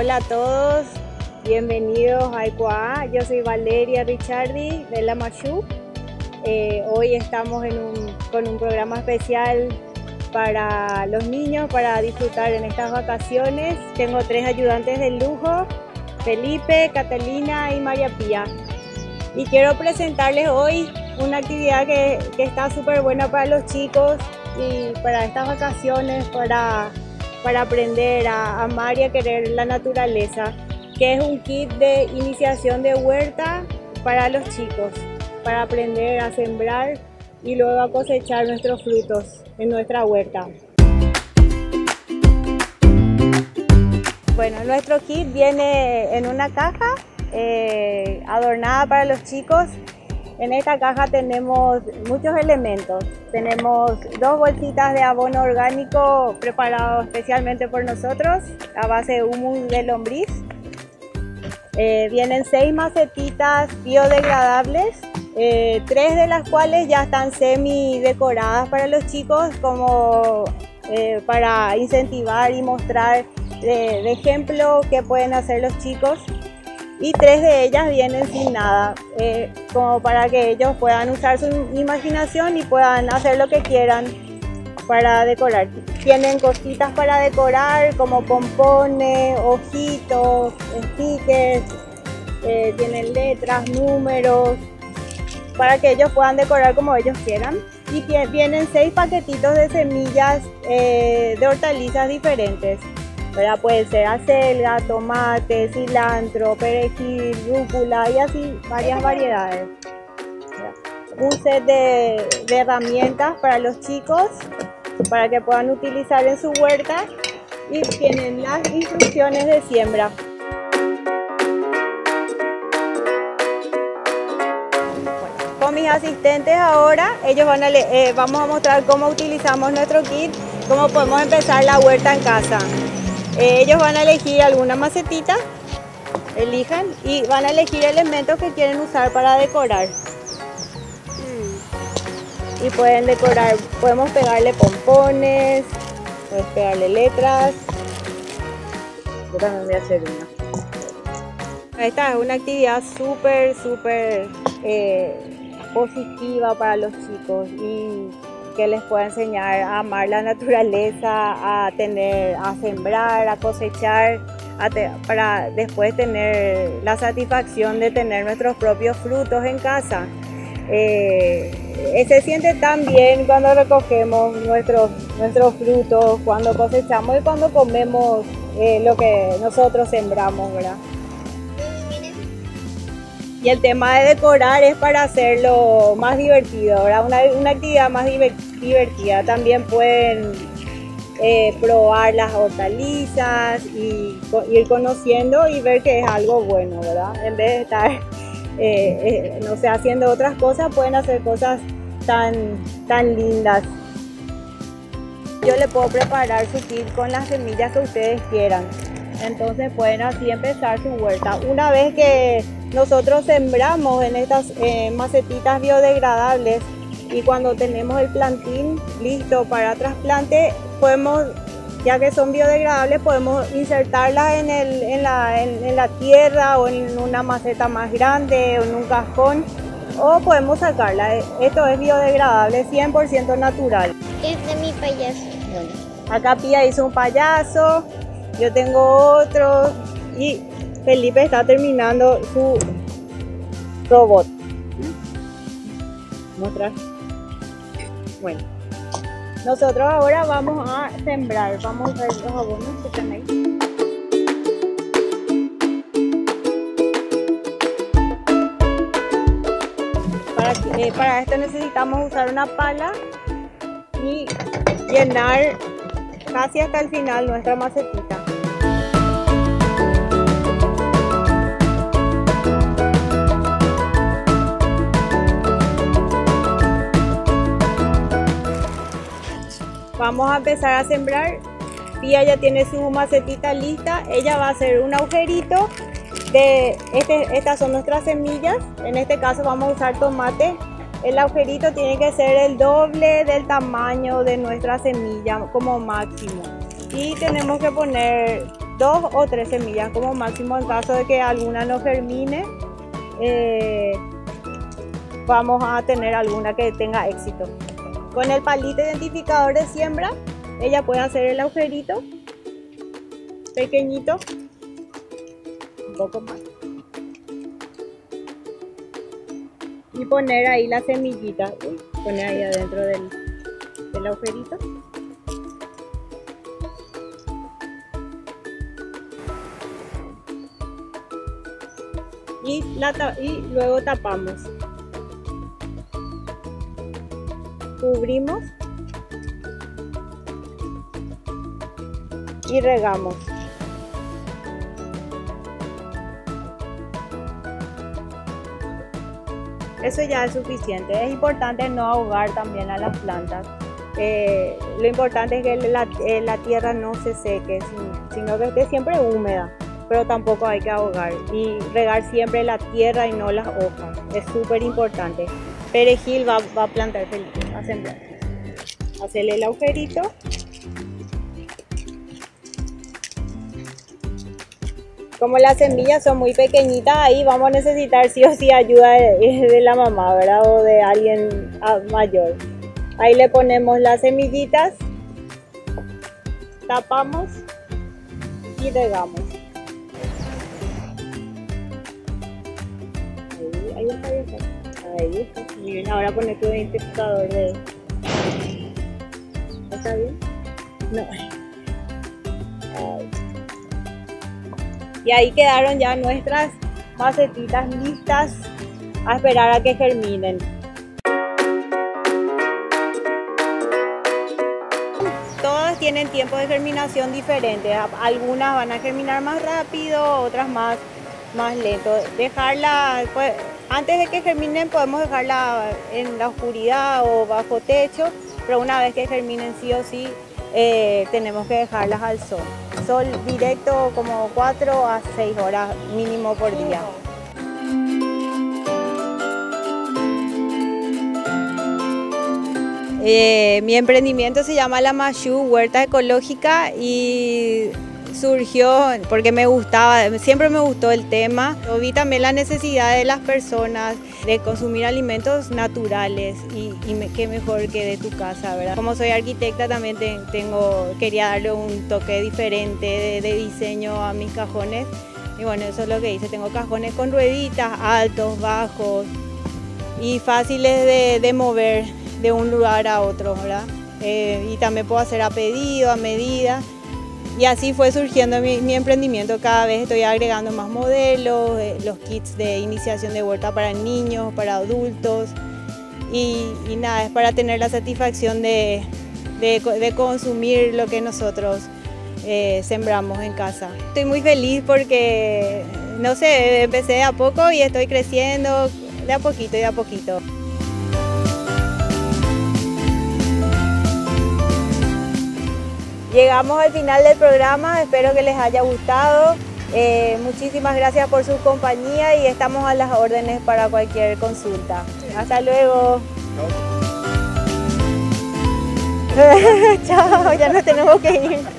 Hola a todos, bienvenidos a Ecuá. Yo soy Valeria Ricciardi de La Machú. Hoy estamos con un programa especial para los niños, para disfrutar en estas vacaciones. Tengo 3 ayudantes de lujo, Felipe, Catalina y María Pía. Y quiero presentarles hoy una actividad que está súper buena para los chicos y para estas vacaciones, para aprender a amar y a querer la naturaleza, que es un kit de iniciación de huerta para los chicos, para aprender a sembrar y luego a cosechar nuestros frutos en nuestra huerta. Bueno, nuestro kit viene en una caja adornada para los chicos. En esta caja tenemos muchos elementos. Tenemos 2 bolsitas de abono orgánico preparado especialmente por nosotros a base de humus de lombriz. Vienen 6 macetitas biodegradables, 3 de las cuales ya están semi decoradas para los chicos, como para incentivar y mostrar de ejemplo qué pueden hacer los chicos. Y 3 de ellas vienen sin nada, como para que ellos puedan usar su imaginación y puedan hacer lo que quieran para decorar. Tienen cositas para decorar como pompones, ojitos, stickers, tienen letras, números, para que ellos puedan decorar como ellos quieran. Y vienen 6 paquetitos de semillas de hortalizas diferentes. Puede ser acelga, tomate, cilantro, perejil, rúcula y así varias variedades. Un set de herramientas para los chicos para que puedan utilizar en su huerta y tienen las instrucciones de siembra. Con mis asistentes ahora, vamos a mostrar cómo utilizamos nuestro kit, cómo podemos empezar la huerta en casa. Ellos van a elegir alguna macetita, elijan y van a elegir elementos que quieren usar para decorar. Y pueden decorar, podemos pegarle pompones, podemos pegarle letras. Yo también voy a hacer una. Esta es una actividad súper positiva para los chicos y que les pueda enseñar a amar la naturaleza, a sembrar, a cosechar, para después tener la satisfacción de tener nuestros propios frutos en casa. Se siente tan bien cuando recogemos nuestros frutos, cuando cosechamos y cuando comemos lo que nosotros sembramos, ¿verdad? Y el tema de decorar es para hacerlo más divertido, ¿verdad? Una actividad más divertida. También pueden probar las hortalizas y ir conociendo y ver que es algo bueno, ¿verdad? En vez de estar, no sé, haciendo otras cosas, pueden hacer cosas tan lindas. Yo le puedo preparar su kit con las semillas que ustedes quieran. Entonces pueden así empezar su huerta. Una vez que nosotros sembramos en estas macetitas biodegradables y cuando tenemos el plantín listo para trasplante, ya que son biodegradables, podemos insertarlas en la tierra o en una maceta más grande o en un cajón, o podemos sacarla. Esto es biodegradable, 100% natural. Es de mi payaso. Bueno, acá Pía hizo un payaso, yo tengo otro y Felipe está terminando su robot. ¿Mostrar? Bueno, nosotros ahora vamos a sembrar. Vamos a usar los abonos que están ahí. Para esto necesitamos usar una pala y llenar casi hasta el final nuestra macetita. Vamos a empezar a sembrar. Pía ya tiene su macetita lista. Ella va a hacer un agujerito. Estas son nuestras semillas. En este caso vamos a usar tomate. El agujerito tiene que ser el doble del tamaño de nuestra semilla como máximo. Y tenemos que poner 2 o 3 semillas como máximo. En caso de que alguna no germine, vamos a tener alguna que tenga éxito. Con el palito identificador de siembra, ella puede hacer el agujerito pequeñito, un poco más, y poner ahí la semillita. Poner ahí adentro del agujerito. Y luego tapamos, cubrimos y regamos. Eso ya es suficiente. Es importante no ahogar también a las plantas. Lo importante es que la tierra no se seque, sino que esté siempre húmeda, pero tampoco hay que ahogar, y regar siempre la tierra y no las hojas. Es súper importante. Perejil va a plantar feliz, va a sembrar. Hacerle el agujerito. Como las semillas son muy pequeñitas, ahí vamos a necesitar sí o sí ayuda de la mamá, ¿verdad? O de alguien mayor. Ahí le ponemos las semillitas, tapamos y regamos. Ahí está, ahí está. Ahí está. Miren, ahora pone tu identificador de... ¿Está bien? No. Ahí. Y ahí quedaron ya nuestras macetitas listas a esperar a que germinen. Todas tienen tiempos de germinación diferentes. Algunas van a germinar más rápido, otras más lento. Dejarla, pues, antes de que germinen podemos dejarla en la oscuridad o bajo techo, pero una vez que germinen sí o sí tenemos que dejarlas al sol. Sol directo como 4 a 6 horas mínimo por día. Mi emprendimiento se llama La Machu Huerta Ecológica y surgió porque me gustaba, siempre me gustó el tema. Yo vi también la necesidad de las personas de consumir alimentos naturales y qué mejor que de tu casa, ¿verdad? Como soy arquitecta también quería darle un toque diferente de diseño a mis cajones. Y bueno, eso es lo que hice. Tengo cajones con rueditas, altos, bajos y fáciles de mover de un lugar a otro, ¿verdad? Y también puedo hacer a pedido, a medida. Y así fue surgiendo mi emprendimiento. Cada vez estoy agregando más modelos, los kits de iniciación de huerta para niños, para adultos. Y nada, es para tener la satisfacción de consumir lo que nosotros sembramos en casa. Estoy muy feliz porque, no sé, empecé de a poco y estoy creciendo de a poquito y de a poquito. Llegamos al final del programa, espero que les haya gustado. Muchísimas gracias por su compañía y estamos a las órdenes para cualquier consulta. Hasta luego. Chao, ya nos tenemos que ir.